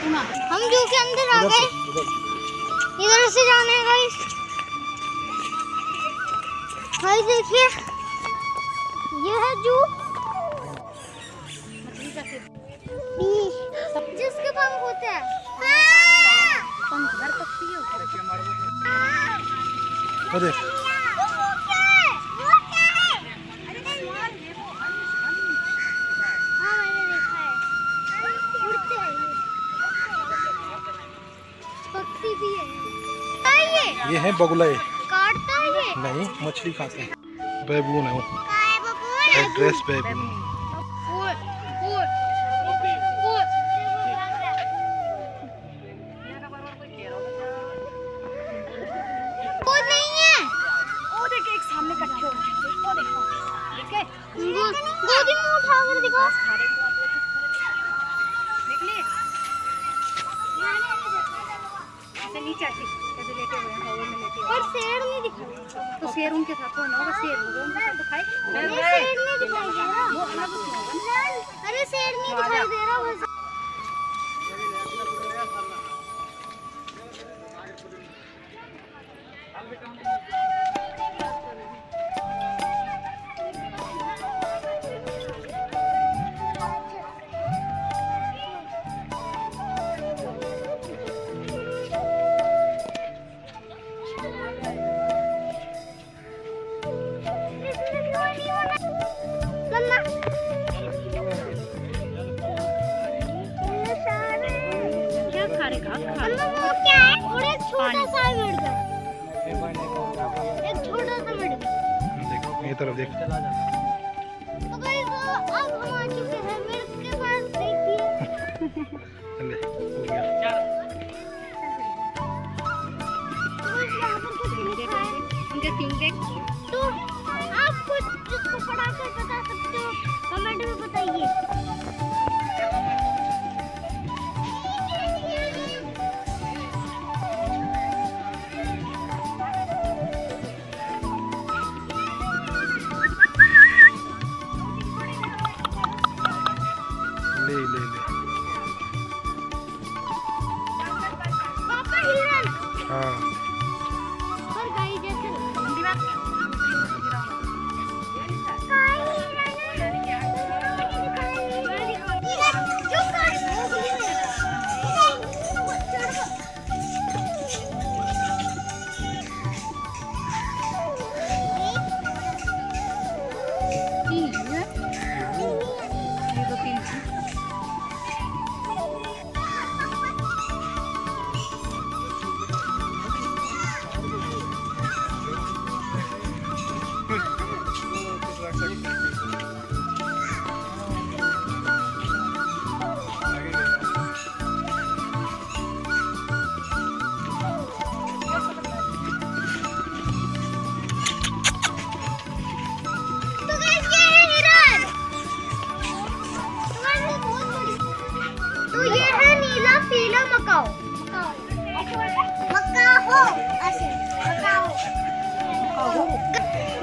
हम जू के अंदर आ गए, इधर से जाने हैं गाइस। गाइस देखिए ये है जू, जिसके पंख होते हैं। पंख हर पक्षी के होते हैं। ये है बगुला। काटता है ये? नहीं, मछली खाते हैं। बैबून है वो, एड्रेस बैबून। वो नहीं है, वो देखिए एक सामने इकट्ठे हो रहे हैं, वो देखो, ठीक है, गोदी में उठा कर दिखा। देख लिए ऐसे नीचे आके कैसे लेटे हुए हैं, हवा में लेटे हुए। पर शेर नहीं दिखा। तो शेर उनके साथ होना होगा, शेर होगा उनके साथ तो खाए। शेर नहीं दिखाई दे रहा। अरे शेर नहीं दिखाई दे रहा बस। ये तरफ देख। तो गाइस अब हम आ चुके हैं मेरे के पास, देखिए। ले, हो गया। तो यहाँ पर कुछ लिखा है, उनके सिंग देख। तो आप कुछ इसको पढ़ा कर बता सकते हो, कमेंट में बताइए। ले ले ले। पापा हिरन। हाँ, और गाय जैसे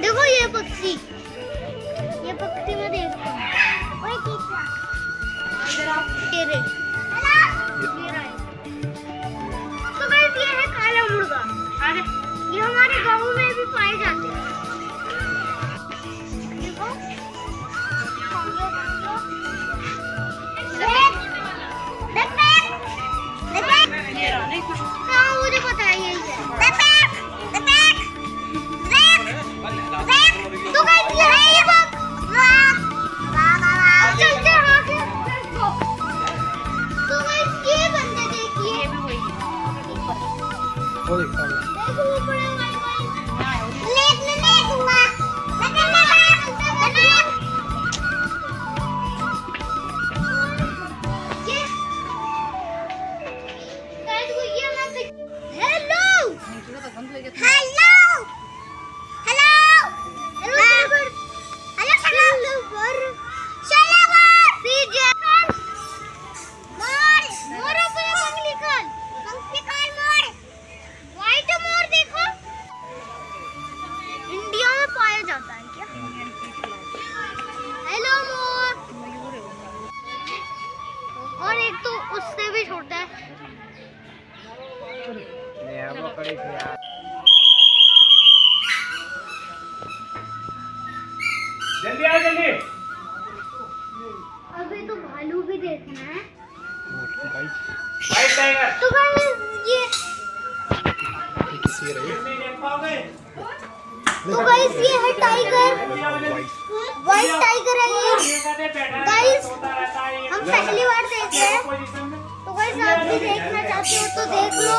देखो ये पक्षी मैं देखता हूँ। तो गाइस ये है काला मुर्गा, ये हमारे गाँव में भी पाए जाते हैं। देखो हाँ मुझे पता है यही है। तो गाइस ये है ये बग। चलते हैं आगे। तो गाइस ये बंदे देखिए, वो देख। देखो ऊपर है वाइट वाइट। मोर देखो। तो उससे भी छोटा है। जल्दी आओ जल्दी। अभी तो भालू भी देखना है। White tiger. तो गाइस ये किसी रही नहीं देख पाओगे। तो गाइस ये है टाइगर, वाइट टाइगर है ये। गाइस हम पहली बार देख रहे हैं, तो गाइस आप भी देखना चाहते हो तो देख लो।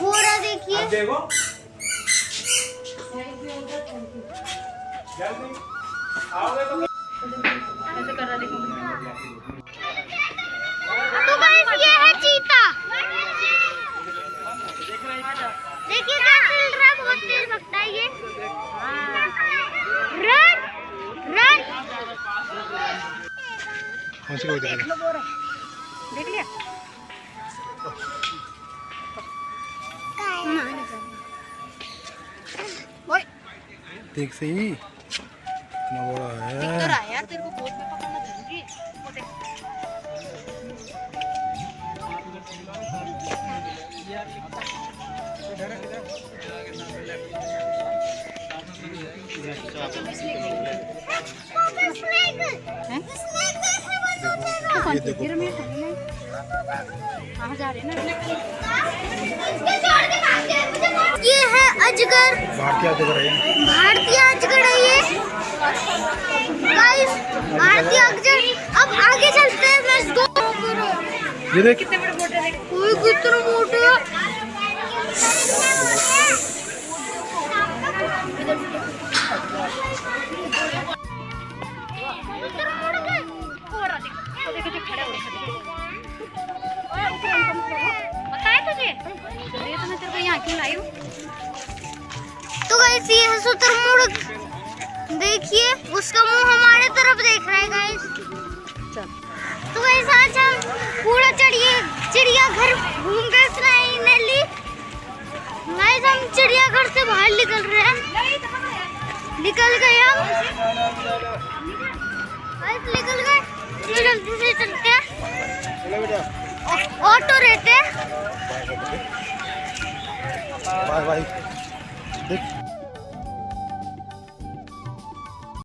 वो रहा देखिए। अब देखो जल्दी आओगे तो ऐसे कर रहा देखो। तो गाइस ये है चीता। देखिए क्या चल रहा है, बहुत तेज भगता है ये। Run run. कौन सी कोई देख लो वो रहा। देख लिया। ओए देख सही इतना बड़ा है। इधर आ यार, तेरे को गोद में पकड़ना जरूरी है। वो देख। ये देखो कहाँ जा रहे हैं ना? ये है अजगर, भारतीय अजगर है। भारतीय अजगर है ये। गाइस भारतीय अजगर। अब आगे चलते हैं। Let's go. ये देख कितने बड़े मोटे देख। कोई कितना मोटा है। वो रहा देख। वो देखो जो खड़ा हो रहा है। ओए ऊपर हम पता है तुझे? ये तो मैं तेरे को यहाँ क्यों लाई हूँ? तो गाइस ये है शुतुरमुर्ग। देखिए उसका मुंह हमारे तरफ देख रहा है गाइस। तो गाइस आज हम पूरा चिड़ियाघर घूम के फाइनली गाइस हम चिड़ियाघर से बाहर निकल रहे हैं। निकल गए हम गाइस, निकल गए। तो जल्दी से चलते हैं। ऑटो रहते हैं। बाय बाय देख